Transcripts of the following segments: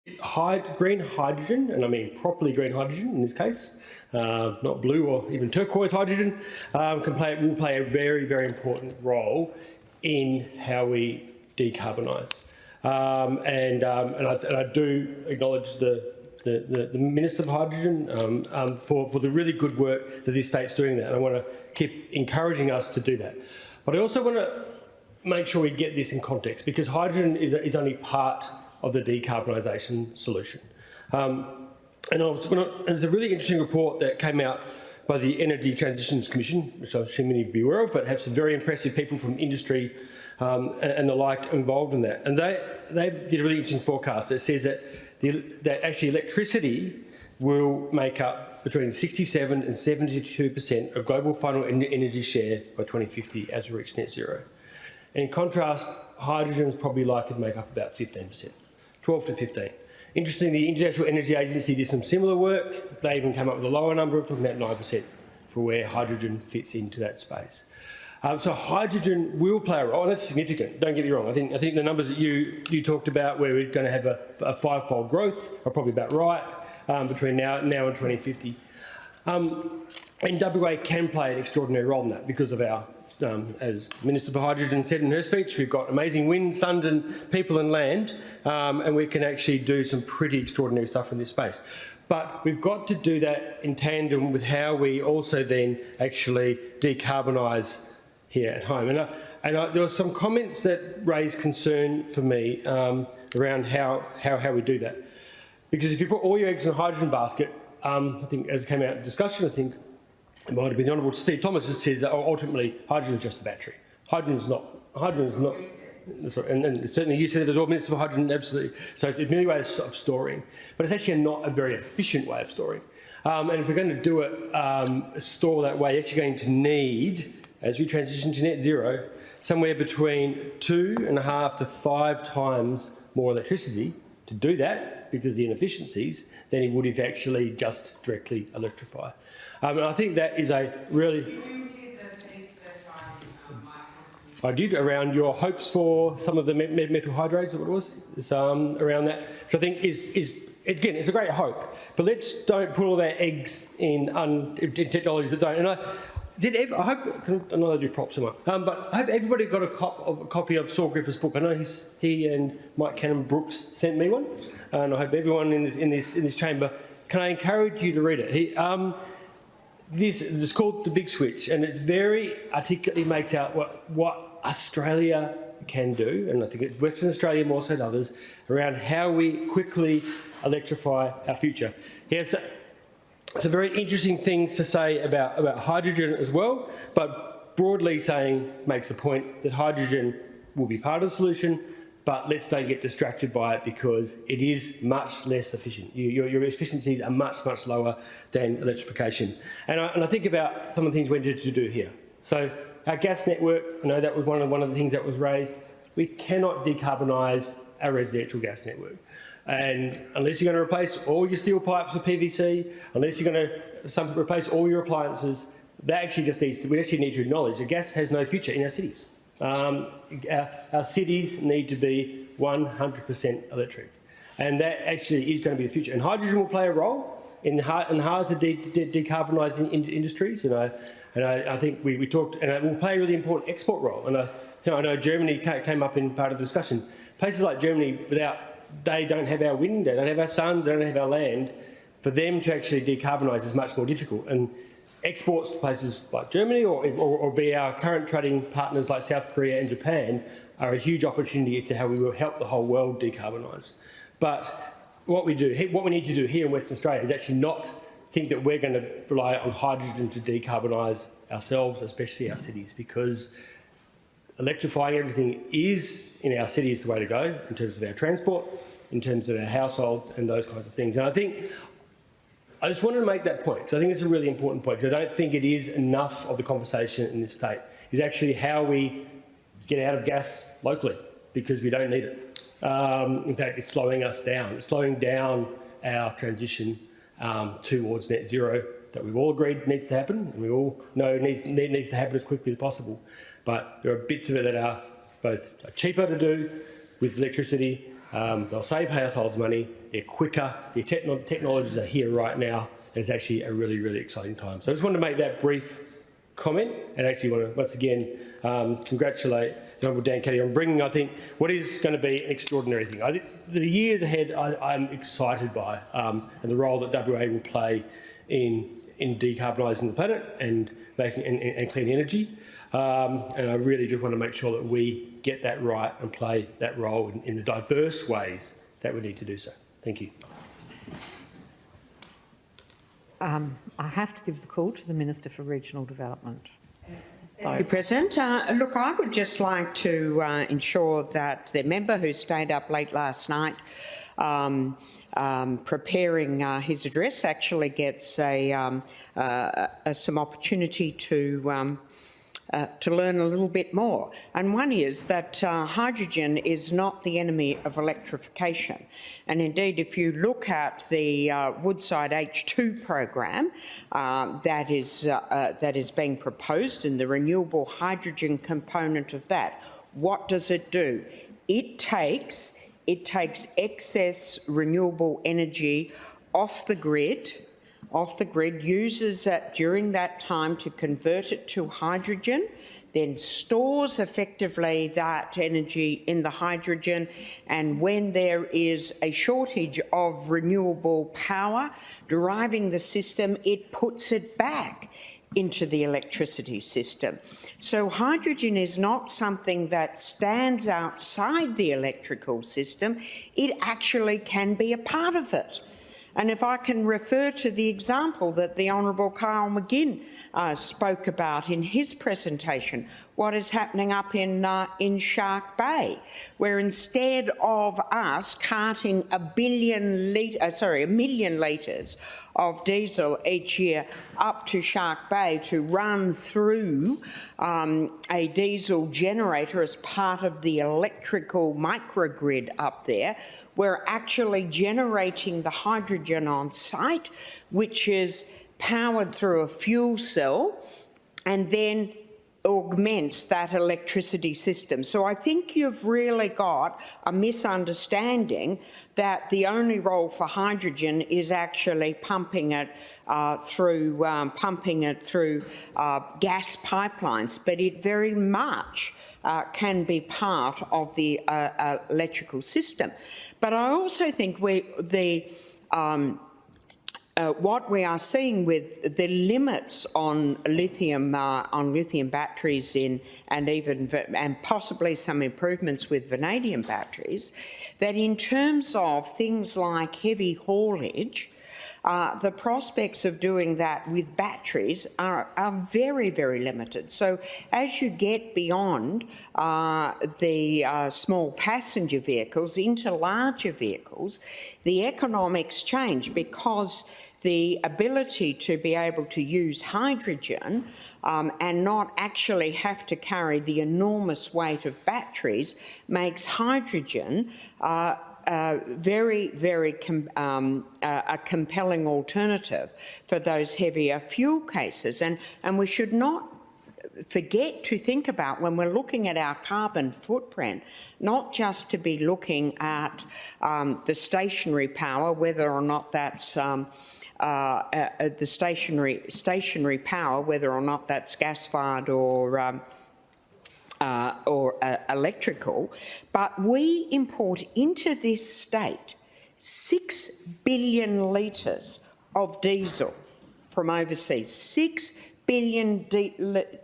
Green hydrogen, and I mean properly green hydrogen in this case, not blue or even turquoise hydrogen, will play a very, very important role in how we decarbonise. And I do acknowledge the Minister for Hydrogen for the really good work that this state's doing that, and I want to keep encouraging us to do that. But I also want to make sure we get this in context, because hydrogen is only part of the decarbonisation solution. And there's a really interesting report that came out by the Energy Transitions Commission, which I'm sure many of you will be aware of, but have some very impressive people from industry and the like involved in that. And they did a really interesting forecast that says that actually electricity will make up between 67 and 72% of global final energy share by 2050 as we reach net zero. And in contrast, hydrogen is probably likely to make up about 15%, 12 to 15. Interestingly, the International Energy Agency did some similar work. They even came up with a lower number, talking about 9% for where hydrogen fits into that space. So hydrogen will play a role, and that's significant, don't get me wrong. I think the numbers that you talked about, where we're going to have a five-fold growth, are probably about right between now and 2050. And WA can play an extraordinary role in that because of our, as Minister for Hydrogen said in her speech, we've got amazing wind, sun and people and land, and we can actually do some pretty extraordinary stuff in this space. But we've got to do that in tandem with how we also then actually decarbonise here at home. And there were some comments that raised concern for me around how we do that. Because if you put all your eggs in a hydrogen basket, I think as it came out in discussion, I think it might have been the Honourable Steve Thomas who says that ultimately hydrogen is just a battery. Hydrogen is not, and certainly you said it as well, Minister for Hydrogen, absolutely. So it's many ways of storing, but it's actually not a very efficient way of storing. And if we're going to do it, store that way, you're actually going to need, as we transition to net zero, somewhere between 2.5 to 5 times more electricity to do that, because of the inefficiencies, than he would if actually just directly electrify. And I think that is a really... I did, around your hopes for some of the metal hydrides, what it was, around that, which I think is again, it's a great hope, but let's don't put all our eggs in technologies that don't. And I hope, I know they do props somewhere, but I hope everybody got a copy of Saul Griffith's book. I know he and Mike Cannon Brooks sent me one, and I hope everyone in this chamber, can I encourage you to read it? It's called The Big Switch, and it's very articulately makes out what Australia can do, and I think it's Western Australia more so than others, around how we quickly electrify our future. Here's some very interesting things to say about hydrogen as well, but broadly saying, makes the point that hydrogen will be part of the solution, but let's don't get distracted by it because it is much less efficient. Your efficiencies are much, much lower than electrification. And I think about some of the things we need to do here. So our gas network, I know that was one of the things that was raised. We cannot decarbonise our residential gas network. And unless you're going to replace all your steel pipes with PVC, unless you're going to replace all your appliances, that actually just needs to, we actually need to acknowledge that gas has no future in our cities. Our cities need to be 100% electric, and that actually is going to be the future. And hydrogen will play a role in hard to decarbonise industries. And I think we talked, and it will play a really important export role. And I know Germany came up in part of the discussion. Places like Germany, they don't have our wind, they don't have our sun, they don't have our land. For them to actually decarbonise is much more difficult. And exports to places like Germany or be our current trading partners like South Korea and Japan are a huge opportunity to how we will help the whole world decarbonise. But what we need to do here in Western Australia is actually not think that we're going to rely on hydrogen to decarbonise ourselves, especially our cities, because electrifying everything is, in our cities, the way to go in terms of our transport, in terms of our households and those kinds of things. And I just wanted to make that point, because I think it's a really important point, because I don't think it is enough of the conversation in this state, is actually how we get out of gas locally, because we don't need it. In fact, it's slowing us down. It's slowing down our transition towards net zero that we've all agreed needs to happen, and we all know needs to happen as quickly as possible. But there are bits of it that are both cheaper to do with electricity they'll save households money, they're quicker, the technologies are here right now, and it's actually a really, really exciting time. So I just wanted to make that brief comment, and actually want to once again congratulate the Honourable Dan Caddy on bringing, I think, what is going to be an extraordinary thing. I think the years ahead I'm excited by, and the role that WA will play in decarbonising the planet and making and clean energy. And I really just want to make sure that we get that right and play that role in the diverse ways that we need to do so. Thank you. I have to give the call to the Minister for Regional Development. Thank you, President. Look, I would just like to ensure that the member who stayed up late last night preparing his address actually gets some opportunity to learn a little bit more. And one is that hydrogen is not the enemy of electrification. And indeed, if you look at the Woodside H2 program that is being proposed in the renewable hydrogen component of that, what does it do? It takes excess renewable energy off the grid, uses it during that time to convert it to hydrogen, then stores effectively that energy in the hydrogen, and when there is a shortage of renewable power driving the system, it puts it back into the electricity system. So hydrogen is not something that stands outside the electrical system, it actually can be a part of it. And if I can refer to the example that the Honourable Kyle McGinn spoke about in his presentation, what is happening up in Shark Bay, where instead of us carting a million litres of diesel each year up to Shark Bay to run through a diesel generator as part of the electrical microgrid up there, we're actually generating the hydrogen on site, which is powered through a fuel cell and then augments that electricity system. So I think you've really got a misunderstanding that the only role for hydrogen is actually pumping it through gas pipelines, but it very much can be part of the electrical system. But I also think what we are seeing with the limits on lithium batteries and possibly some improvements with vanadium batteries, that in terms of things like heavy haulage, the prospects of doing that with batteries are very, very limited. So as you get beyond the small passenger vehicles into larger vehicles, the economics change, because the ability to be able to use hydrogen and not actually have to carry the enormous weight of batteries makes hydrogen very, very a compelling alternative for those heavier fuel cases. And we should not forget to think about, when we're looking at our carbon footprint, not just to be looking at the stationary power, whether or not that's the stationary power, whether or not that's gas-fired or electrical, but we import into this state 6 billion litres of diesel from overseas, 6 billion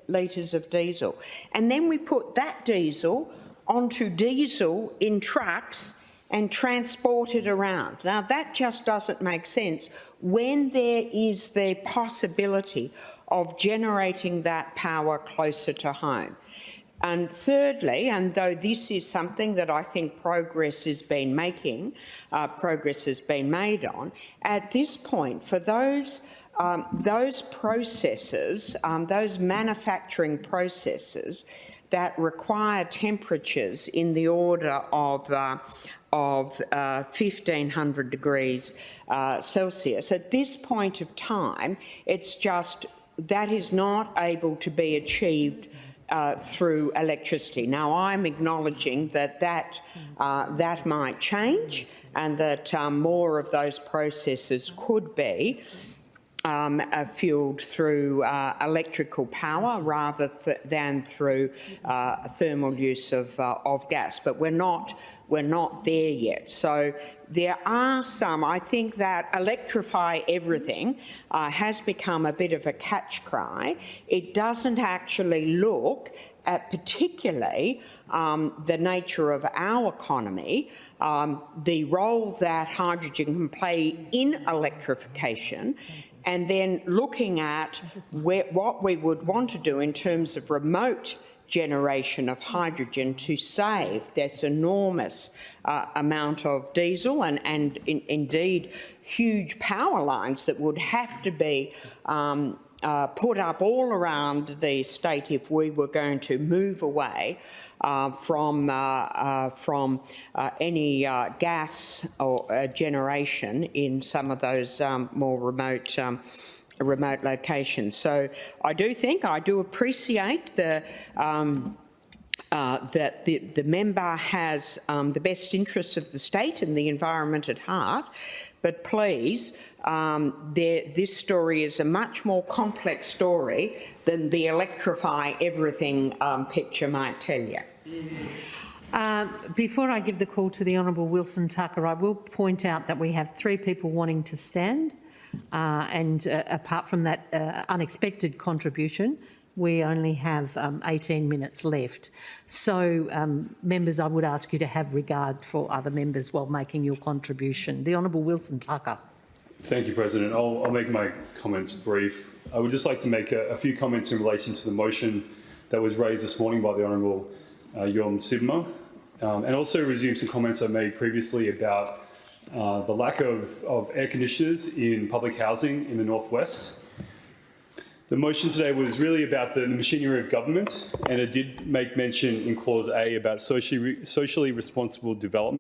litres of diesel. And then we put that diesel onto diesel in trucks and transport it around. Now, that just doesn't make sense when there is the possibility of generating that power closer to home. And thirdly, and though this is something that I think progress has been made on, at this point, for those processes, those manufacturing processes that require temperatures in the order of 1,500 degrees Celsius, at this point of time, it's just that is not able to be achieved through electricity. Now, I'm acknowledging that that might change and that more of those processes could be fuelled through electrical power rather than through thermal use of gas. But we're not there yet. So there are some. I think that electrify everything has become a bit of a catch cry. It doesn't actually look at particularly the nature of our economy, the role that hydrogen can play in electrification, and then looking at what we would want to do in terms of remote generation of hydrogen to save this enormous amount of diesel and indeed huge power lines that would have to be put up all around the state if we were going to move away from any gas or generation in some of those more remote locations. So I do appreciate that the member has the best interests of the state and the environment at heart, but please, this story is a much more complex story than the electrify everything picture might tell you. Before I give the call to the Honourable Wilson Tucker, I will point out that we have 3 people wanting to stand, and apart from that unexpected contribution, we only have 18 minutes left. So, members, I would ask you to have regard for other members while making your contribution. The Honourable Wilson Tucker. Thank you, President. I'll make my comments brief. I would just like to make a few comments in relation to the motion that was raised this morning by the Honourable Yon Sibma, and also resume some comments I made previously about the lack of air conditioners in public housing in the Northwest. The motion today was really about the machinery of government, and it did make mention in Clause A about socially responsible development.